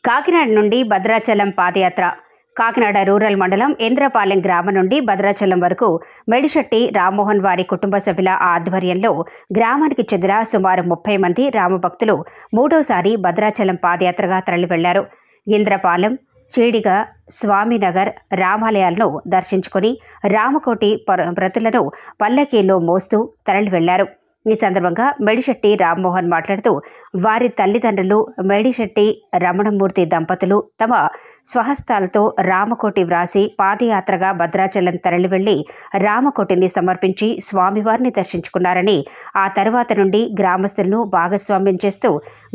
కాకినాడ నుండి భద్రాచలం పాదయాత్ర. కాకినాడ రూరల్ మండలం ఇంద్రపాలెం గ్రామం నుండి భద్రాచలం వరకు మేడిశెట్టి రామ్మోహన్ వారి కుటుంబ సభ్యుల ఆధ్వర్యంలో గ్రామానికి చెందిన సుమారు 30 మంది రామభక్తులు మూడోసారి భద్రాచలం పాదయాత్రగా తరలివెళ్లారు. ఇంద్రపాలెం, చీడిగ, స్వామినగర్ రామాలయాలను దర్శించుకుని రామకోటి ప్రతులను పల్లకీలో మోస్తూ తరలివెళ్లారు. ఈ సందర్భంగా మేడిశెట్టి రామ్మోహన్ మాట్లాడుతూ వారి తల్లిదండ్రులు మేడిశెట్టి రమణమూర్తి దంపతులు తమ స్వహస్తాలతో రామకోటి వ్రాసి పాదయాత్రగా భద్రాచలం తరలివెళ్లి రామకోటిని సమర్పించి స్వామివారిని దర్శించుకున్నారని, ఆ తర్వాత నుండి గ్రామస్తులను భాగస్వామ్యం చేస్తూ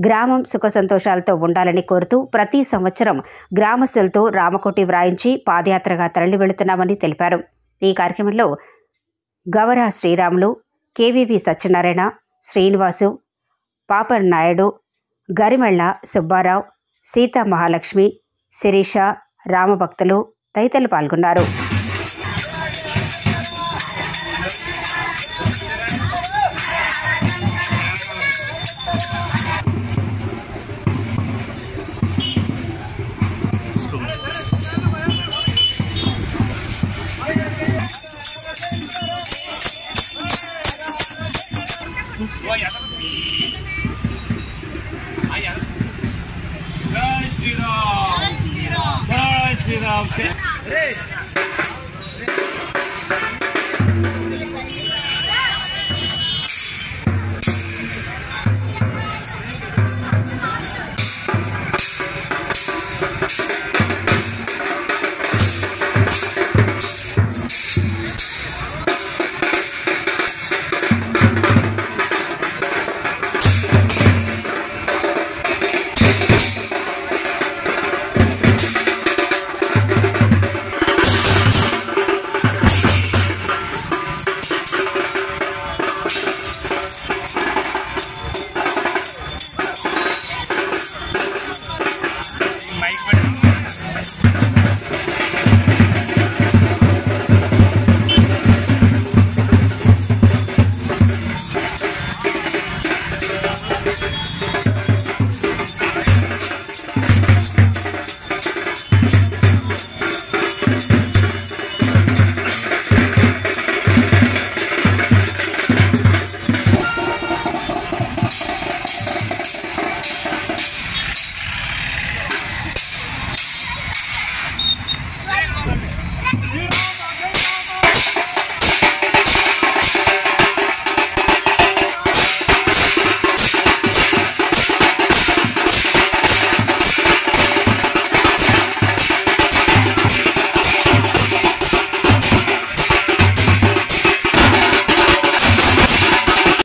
గ్రామం సుఖ సంతోషాలతో ఉండాలని కోరుతూ ప్రతి సంవత్సరం గ్రామస్తులతో రామకోటి వ్రాయించి పాదయాత్రగా తరలి వెళుతున్నామని తెలిపారు. ఈ కార్యక్రమంలో గవర శ్రీరాములు, కేవీవి సత్యనారాయణ, శ్రీనివాసు, పాపర్ నాయుడు, గరిమెళ్ల సుబ్బారావు, సీతా మహాలక్ష్మి, శిరీష, రామభక్తులు తదితరులు పాల్గొన్నారు. जय श्री राम, जय श्री राम, जय श्री राम।